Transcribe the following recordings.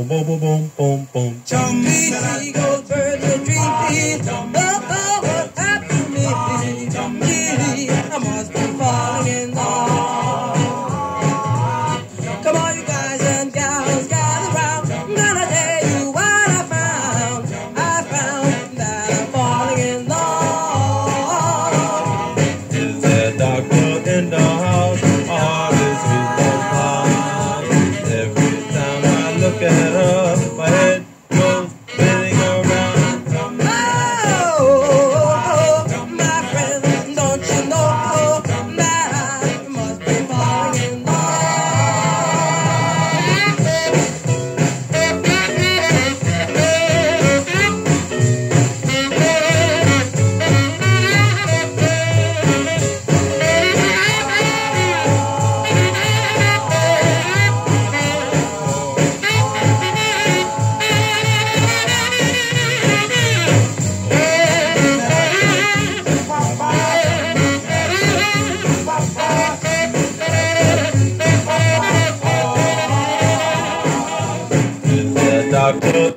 boom, boom, boom, boom, boom, boom. Tell me, seagulls, birds, and trees. Oh, what happened to me? Tell me, I must be falling in love. Come on, you guys and gals, gather round. I'm gonna tell you what I found. I found that I'm falling in love. Is there a doctor in the house? All this is found. Every time I look at her, my head goes spinning around. Oh, my friend, don't you know that I must be falling in love? Is there a doctor?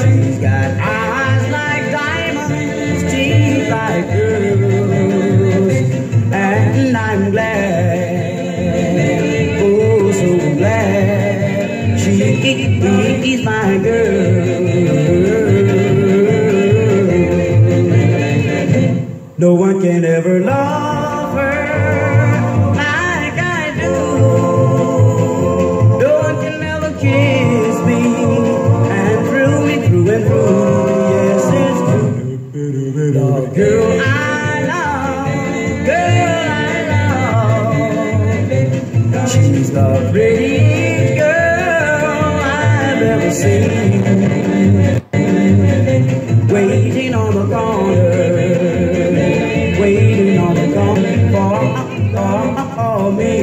She's got eyes like diamonds, teeth like pearls, and I'm glad, oh so glad, she is my girl. No one can ever love her like I do. No one can ever kiss me and thrill me through and through. Yes, it's true. The girl I love, she's the prettiest girl I've ever seen. Waiting on the corner, waiting on the corner for me.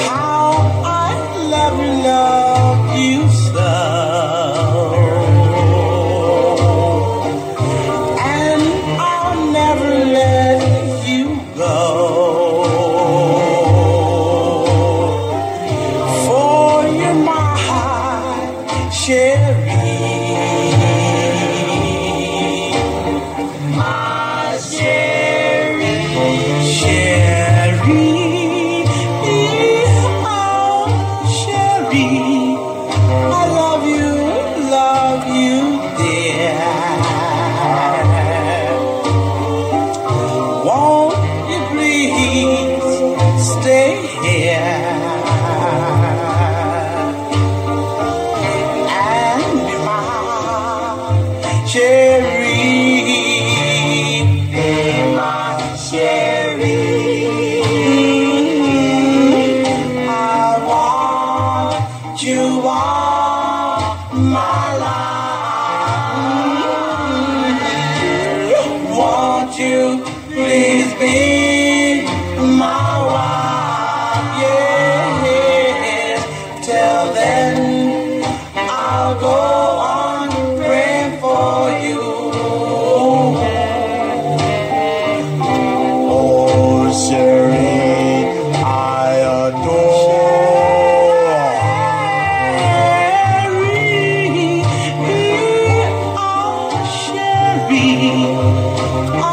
How I love you so, and I'll never let you go. For you're my Sherry, my Sherry, Sherry. I love you, dear. Won't you please stay here and be my Sherry, my Sherry. I want you all my life. Won't you please be my wife? Yes. Till then, I'll go on praying for you. Oh, Sherry, I adore. I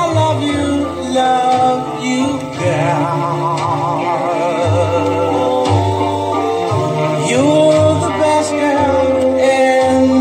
love you, girl. You're the best girl in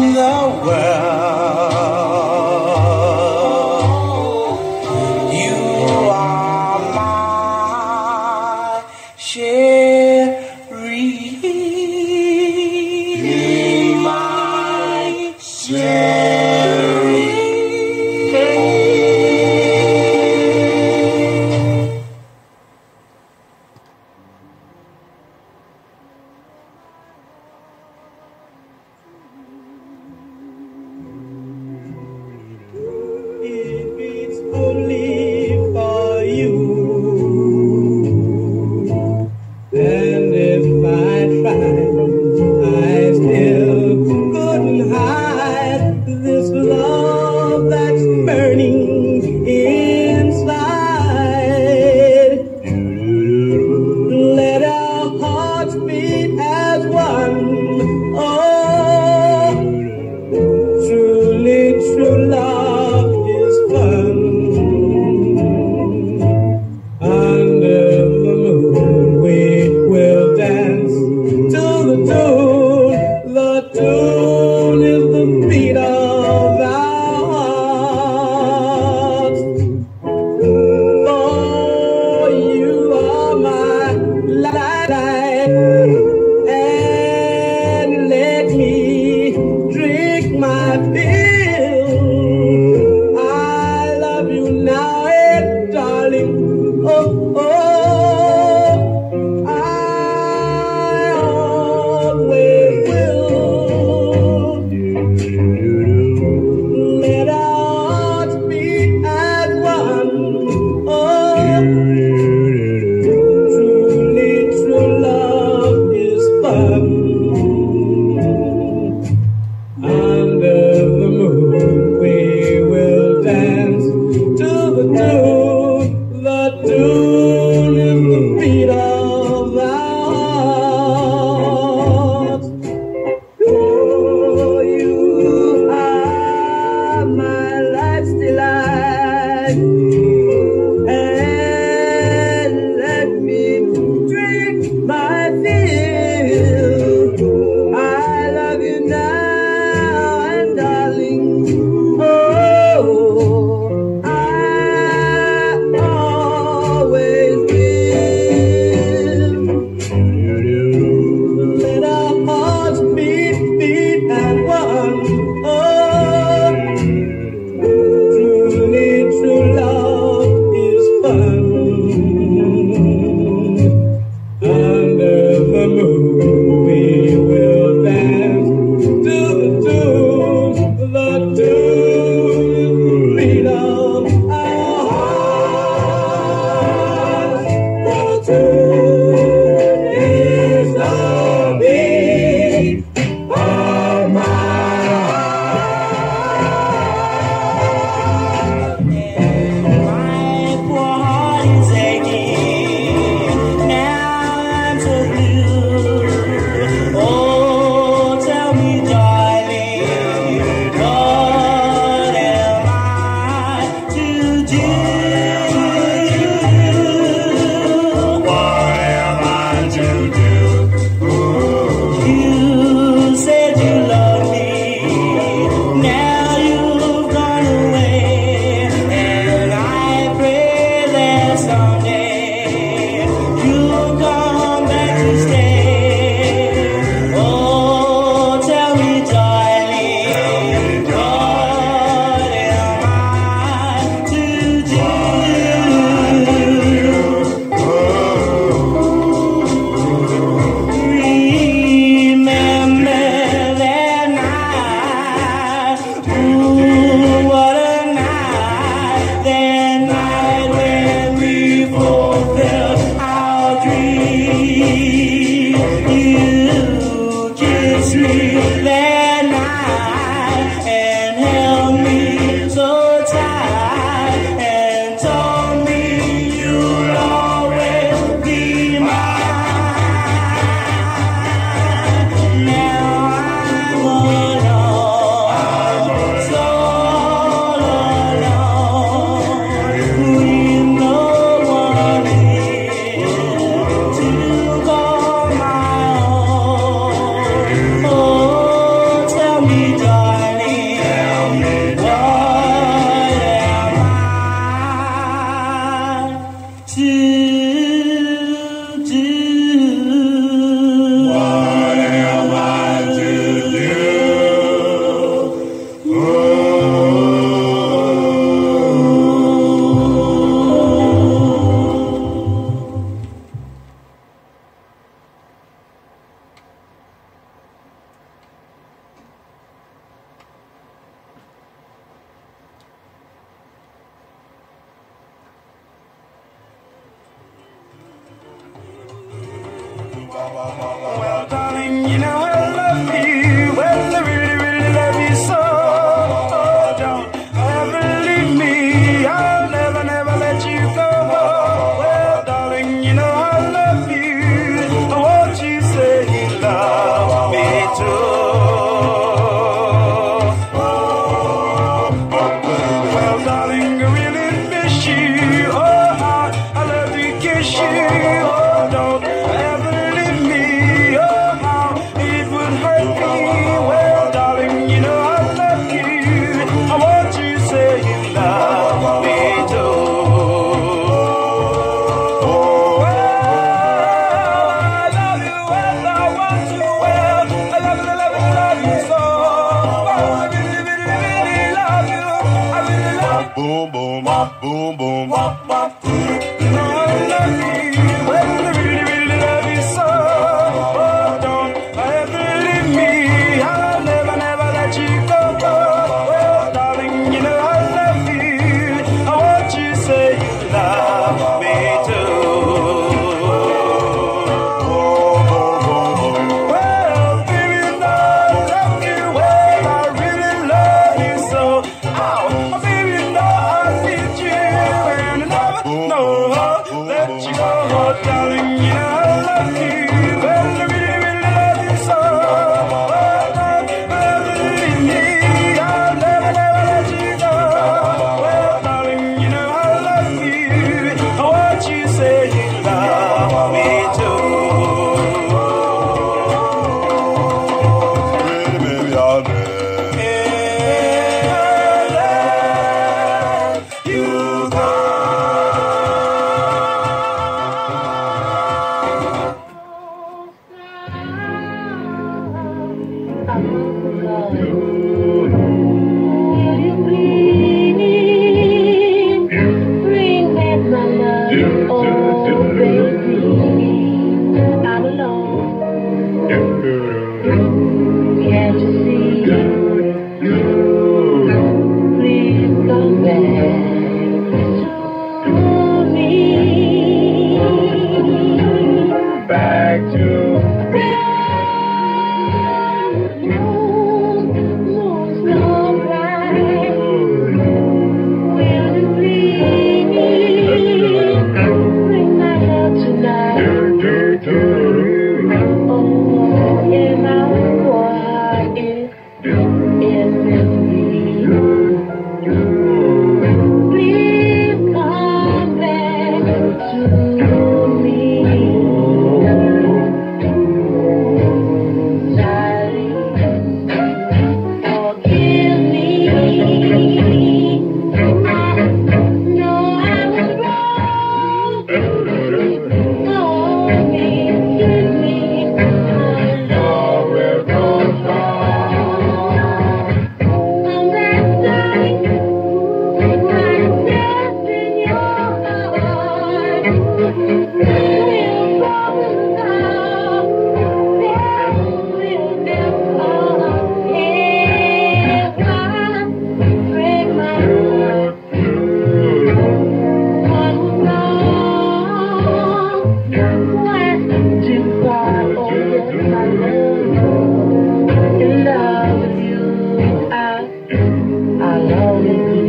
Well, darling, you know I love you. Well, I really, really love you so. Oh, don't ever leave me. I'll never, never let you go. Well, darling, you know I love you. Won't you say you love me too? Well, darling, I really miss you. Oh, I love to kiss you. Oh, don't ever leave me. Oh, how it would hurt me. Well, darling, you know I love you. I want you to say you love me too. Oh, well, I love you and I want you well. I love you, love you, love you so. Oh, I really, really, really love you. I really love you. Boom, boom, wop, boom, boom, wop, wop. You know I love you. Well, I really, really love you so. Oh, don't ever leave me. I'll never, never let you go. Well, darling, you know I love you. I want you to say you love me too. Well, baby, you know I love you. Well, I really love you so. Oh, baby, you know I need you. And I never know how to let you go. Oh, darling, you know I love you. Well, I really, really love you so. Oh, don't ever leave me. I'll never, never let you go. Well, darling, you know I love you. I want you to say you love me too. Pretty baby, I'll live. You go. Bring back my love, oh baby. I'm alone. Can't you see? Please come back to me. Back to Moon's so bright. Will you please bring my love tonight? Oh, in my quiet in me. Please come back to me. Darling, forgive me. I know I was wrong. Oh, kiss me. I know we're both wrong. Come back, darling. I'm just in your heart. We'll broken love. We'll never ever break my heart. What was wrong? Went too far. Oh, yes, I love you. In love with you, I'll always be.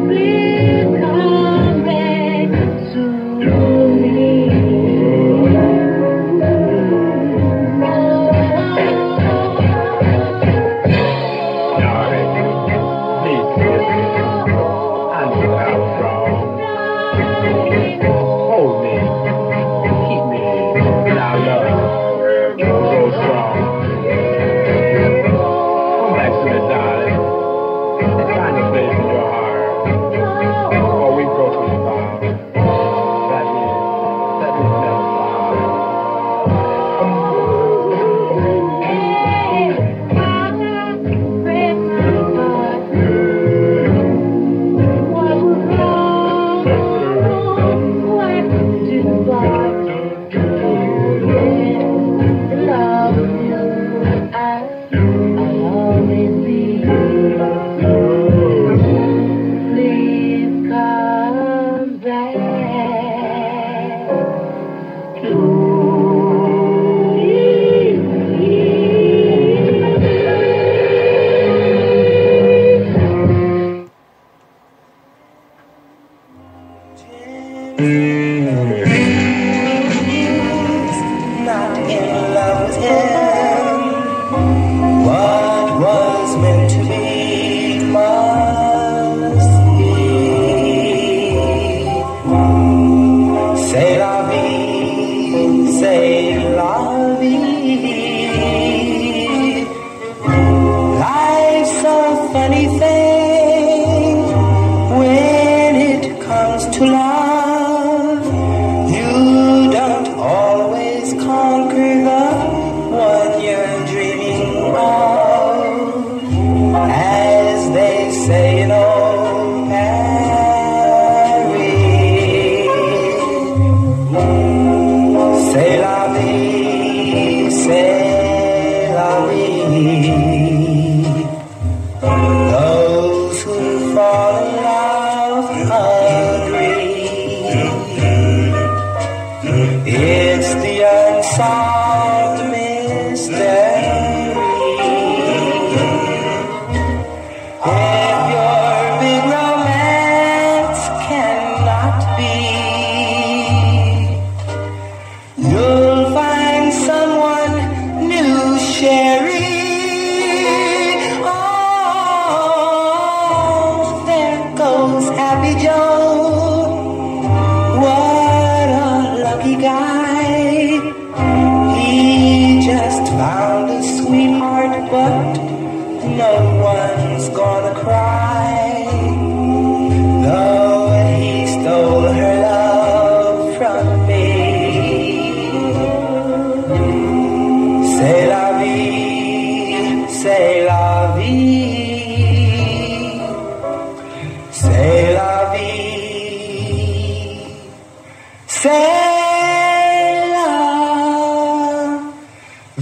Please come back to me. Darling, please forgive me. I knew I was wrong. Hold me. Keep me in our love. So strong. Come back to me, darling. Find a place in your heart. Before we go too far. That is never far. I'll always be.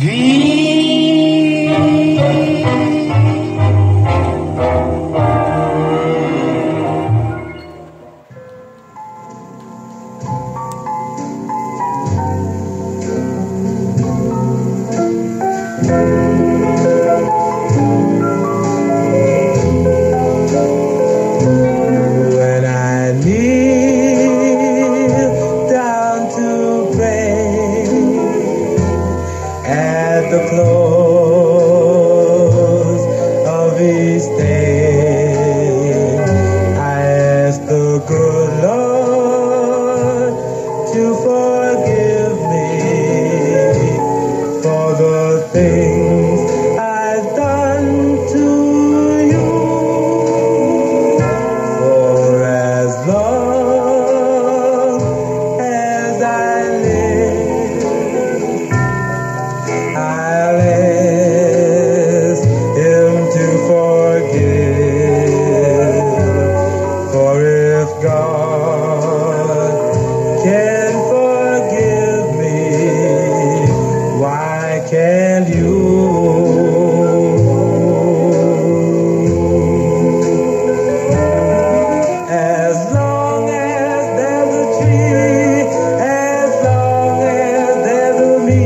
When I kneel down to pray at the close of each day, I ask the good Lord to forgive me for the things I've done to you. For as long as I live, I'll ask Him to forgive. For if God can forgive me, why can't you? As long as there's a tree, as long as there's a me,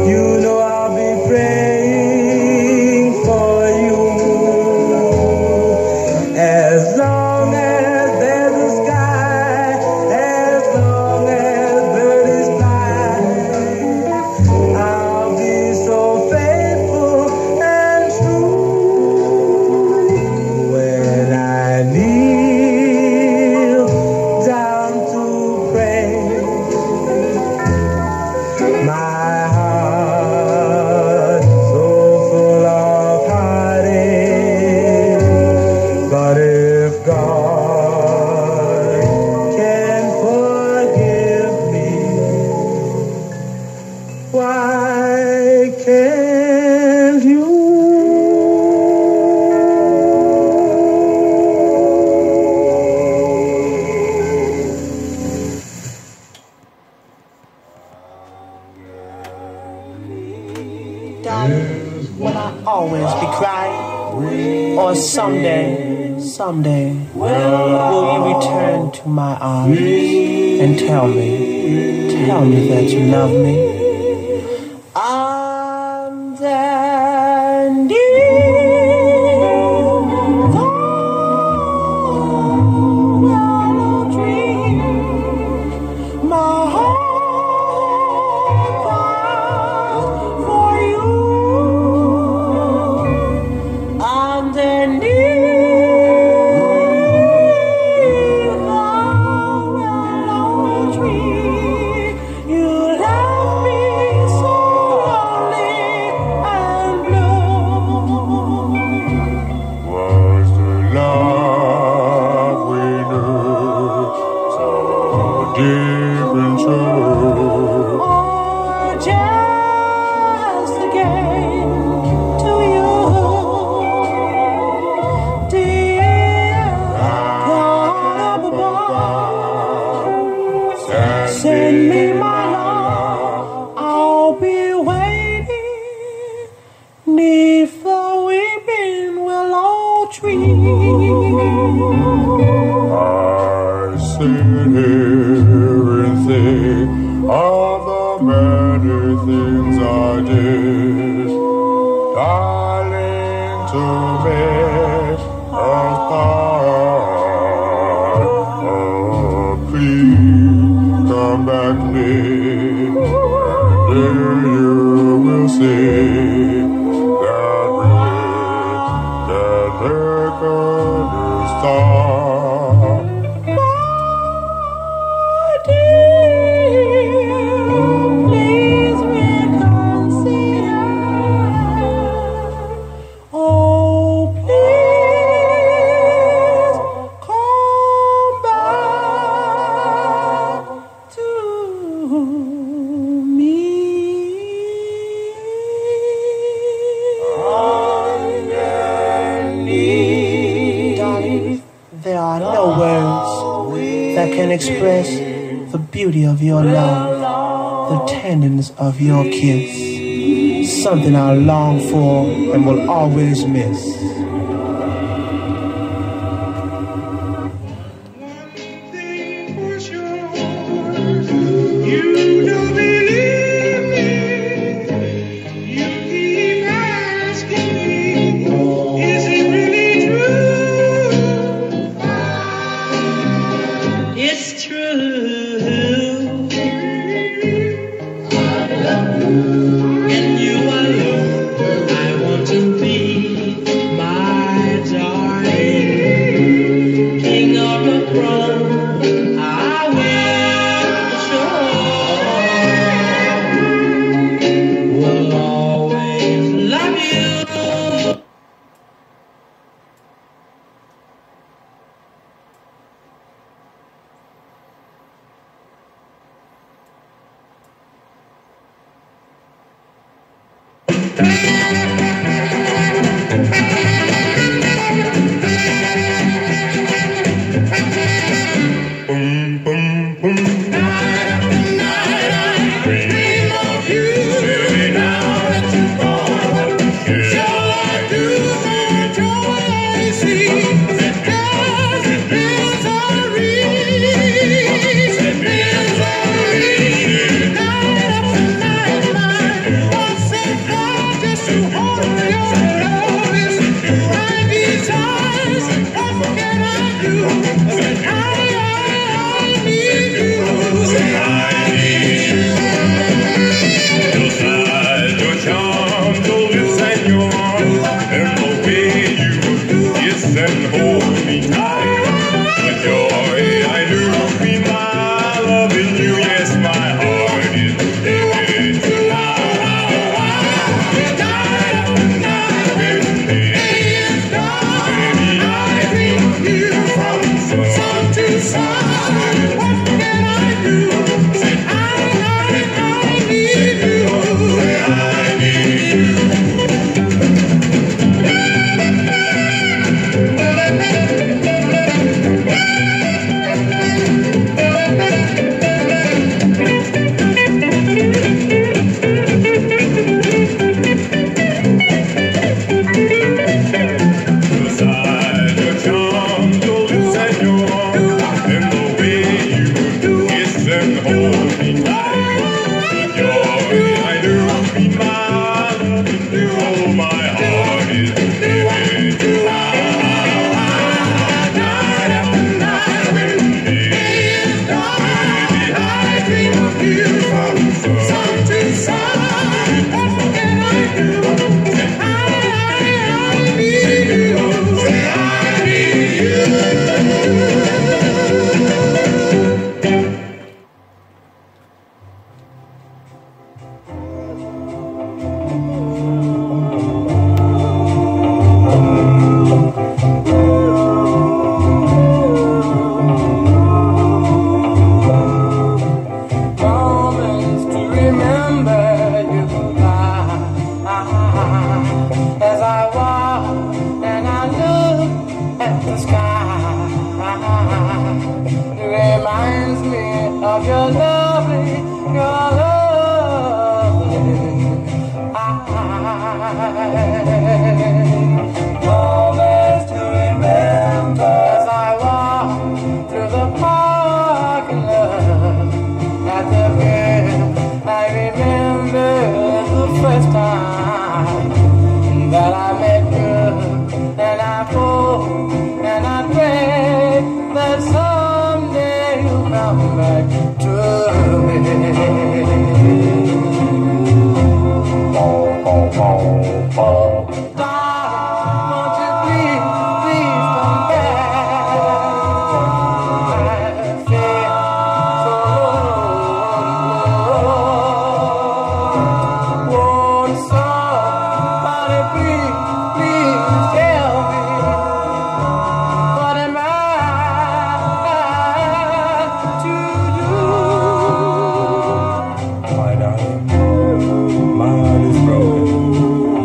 you know I'll be praying for you. As long as there's a sky, as long as birdies fly, I'll be so faithful and true. When I kneel down to pray, my heart so full of heartache. But if God can forgive me, why can't you? Darling, will I always be crying? Or someday, will you return to my arms and tell me that you love me? Deep and true. Or just a game to you, dear God up above. Send me my love, I'll be waiting 'neath the weeping willow tree. I sit here and think of the many things I did, darling, to make us part. Oh, please come back to me, and then you will see that we can make a new start. Please reconsider. Oh, please come back to me. Darling, there are no words that can express the beauty of your love. the tenderness of your kiss, something I long for and will always miss.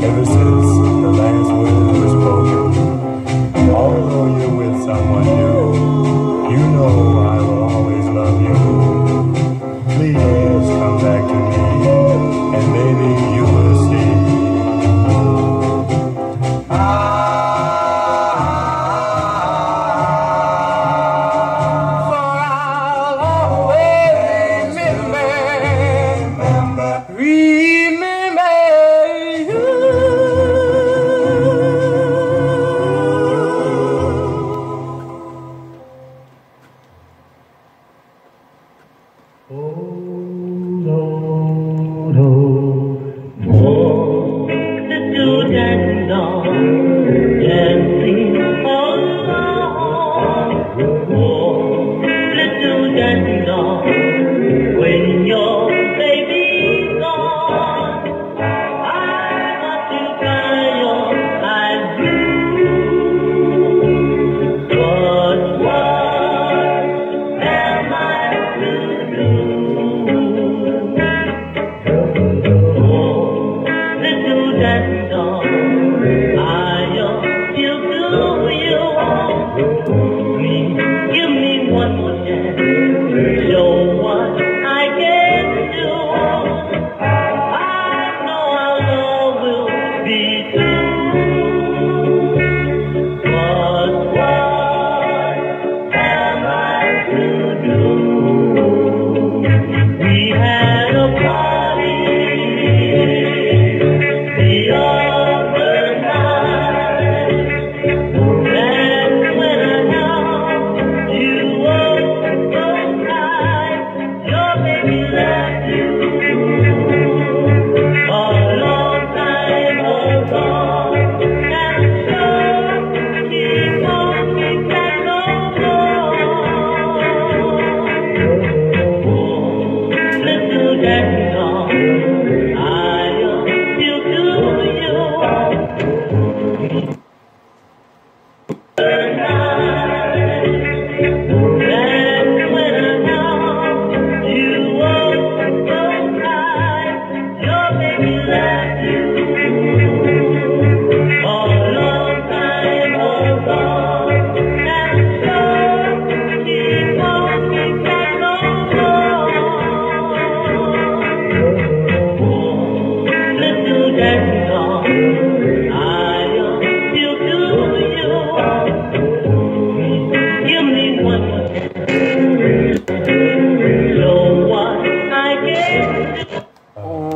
Ever since remember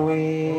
you.